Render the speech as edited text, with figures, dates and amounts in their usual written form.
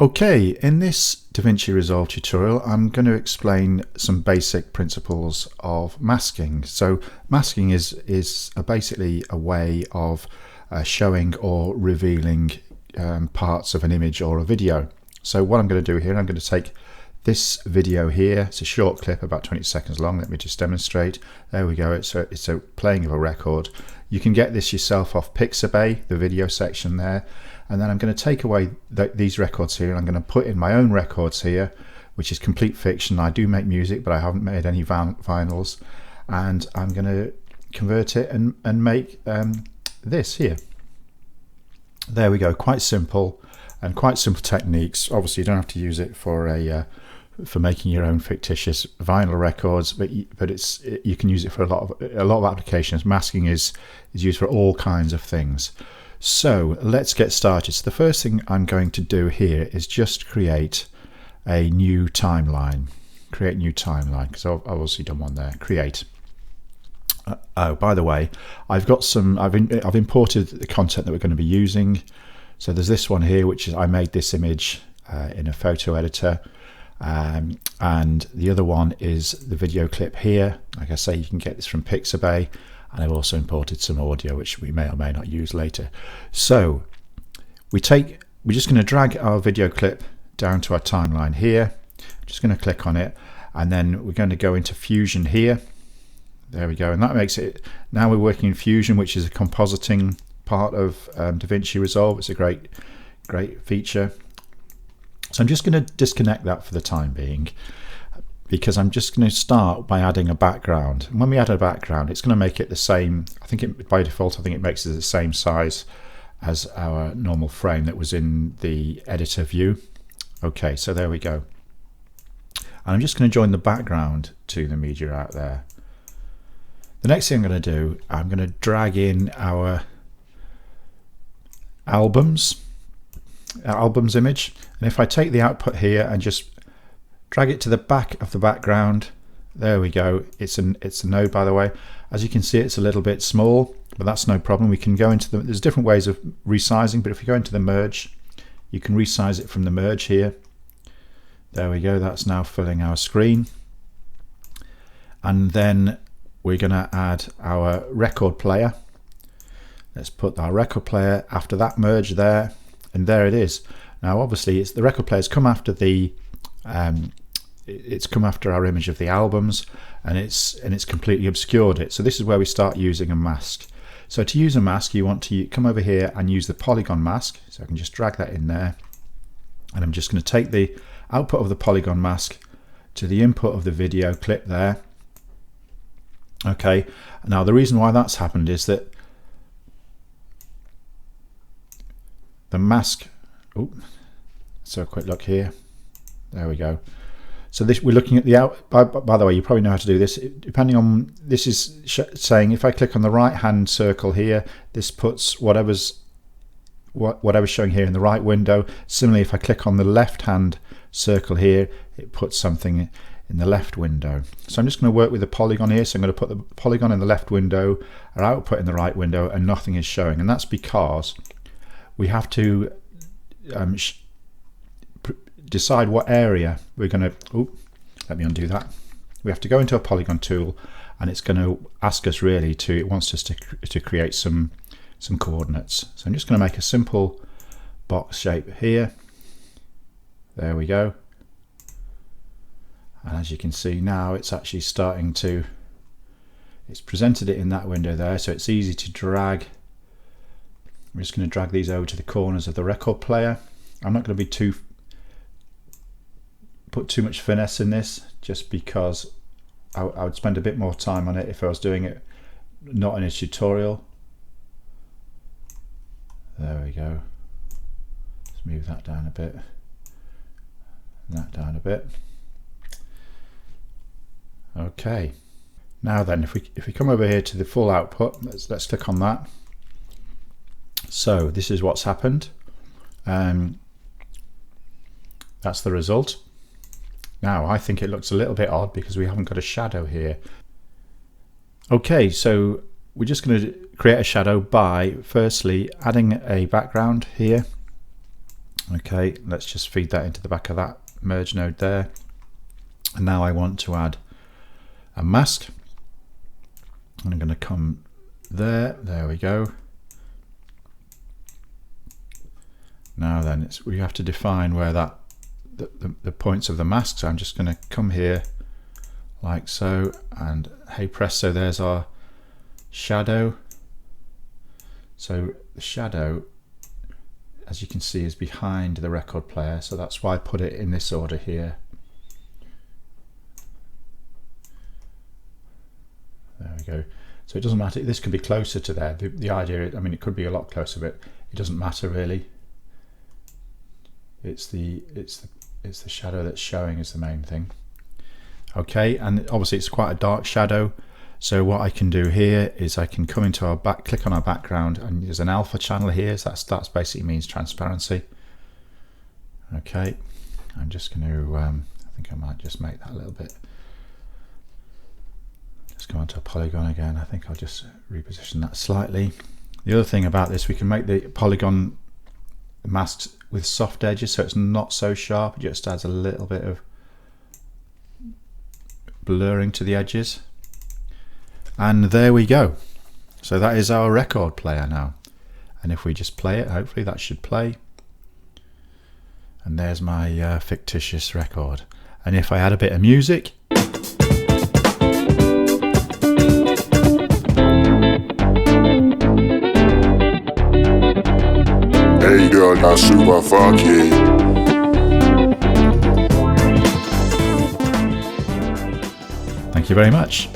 Okay, in this Davinci Resolve tutorial I'm going to explain some basic principles of masking. So masking is basically a way of showing or revealing parts of an image or a video. So what I'm going to do here, I'm going to take this video here. It's a short clip, about 20 seconds long. Let me just demonstrate. There we go. It's a playing of a record. You can get this yourself off Pixabay, the video section there. And then I'm going to take away these records here, and I'm going to put in my own records here, which is complete fiction. I do make music, but I haven't made any vinyls. And I'm going to convert it and make this here. There we go. Quite simple, and quite simple techniques. Obviously, you don't have to use it for making your own fictitious vinyl records, but you can use it for a lot of applications. Masking is used for all kinds of things. So let's get started. So the first thing I'm going to do here is just create a new timeline. Create new timeline, because I've obviously done one there. Create. Oh, by the way, I've imported the content that we're going to be using. So there's this one here, which is I made this image in a photo editor, and the other one is the video clip here. Like I say, you can get this from Pixabay. And I've also imported some audio, which we may or may not use later. So we're just going to drag our video clip down to our timeline here. Just going to click on it, and then we're going to go into Fusion here. There we go, and that makes it. Now we're working in Fusion, which is a compositing part of Davinci Resolve. It's a great feature. So I'm just going to disconnect that for the time being, because I'm just going to start by adding a background. And when we add a background, it's going to make it the same. By default, I think it makes it the same size as our normal frame that was in the editor view. Okay, so there we go. And I'm just going to join the background to the media out there. The next thing I'm going to do, I'm going to drag in our albums image. And if I take the output here and just drag it to the back of the background, there we go. It's a node, by the way. As you can see, it's a little bit small, but that's no problem. We can go into there's different ways of resizing, but if you go into the merge, you can resize it from the merge here. There we go. That's now filling our screen. And then we're going to add our record player. Let's put our record player after that merge there, and there it is. Now obviously the record player's come after it's come after our image of the albums, and it's completely obscured it. So this is where we start using a mask. So to use a mask, you want to come over here and use the polygon mask. So I can just drag that in there, and I'm just going to take the output of the polygon mask to the input of the video clip there. Okay, now the reason why that's happened is that the mask, so a quick look here. There we go. So this, we're looking at the out. By the way, you probably know how to do this. Depending on, this is saying if I click on the right hand circle here, this puts whatever's showing here in the right window. Similarly, if I click on the left hand circle here, it puts something in the left window. So I'm just going to work with the polygon here. So I'm going to put the polygon in the left window, our output in the right window, and nothing is showing. And that's because we have to decide what area we're going to, let me undo that. We have to go into a polygon tool, and it's going to ask us it wants us to create some coordinates. So I'm just going to make a simple box shape here. There we go. And as you can see now, it's actually starting to, it's presented it in that window there, so it's easy to drag. I'm just going to drag these over to the corners of the record player. I'm not going to be put too much finesse in this, just because I would spend a bit more time on it if I was doing it not in a tutorial. There we go. Let's move that down a bit, and that down a bit. Okay, now then, if we come over here to the full output, let's click on that. So this is what's happened. That's the result. Now I think it looks a little bit odd because we haven't got a shadow here. Okay, so we're just going to create a shadow by firstly adding a background here. Okay, let's just feed that into the back of that merge node there. And now I want to add a mask. And I'm going to come there. There we go. Now then, we have to define where that the points of the mask. So I'm just going to come here like so, and hey presto, there's our shadow. So the shadow, as you can see, is behind the record player, so that's why I put it in this order here. There we go. So it doesn't matter, this could be closer to there. The idea, I mean, it could be a lot closer, but it doesn't matter really. It's the shadow that's showing is the main thing. Okay, and obviously it's quite a dark shadow. So what I can do here is I can come into our click on our background, and there's an alpha channel here. So that's basically means transparency. Okay, I'm just going to, I think I might just make that a little bit. Let's go onto a polygon again. I think I'll just reposition that slightly. The other thing about this, we can make the polygon masks with soft edges, so it's not so sharp. It just adds a little bit of blurring to the edges. And there we go. So that is our record player now. And if we just play it, hopefully that should play. And there's my fictitious record. And if I add a bit of music, hey girl, that's super funky. Thank you very much.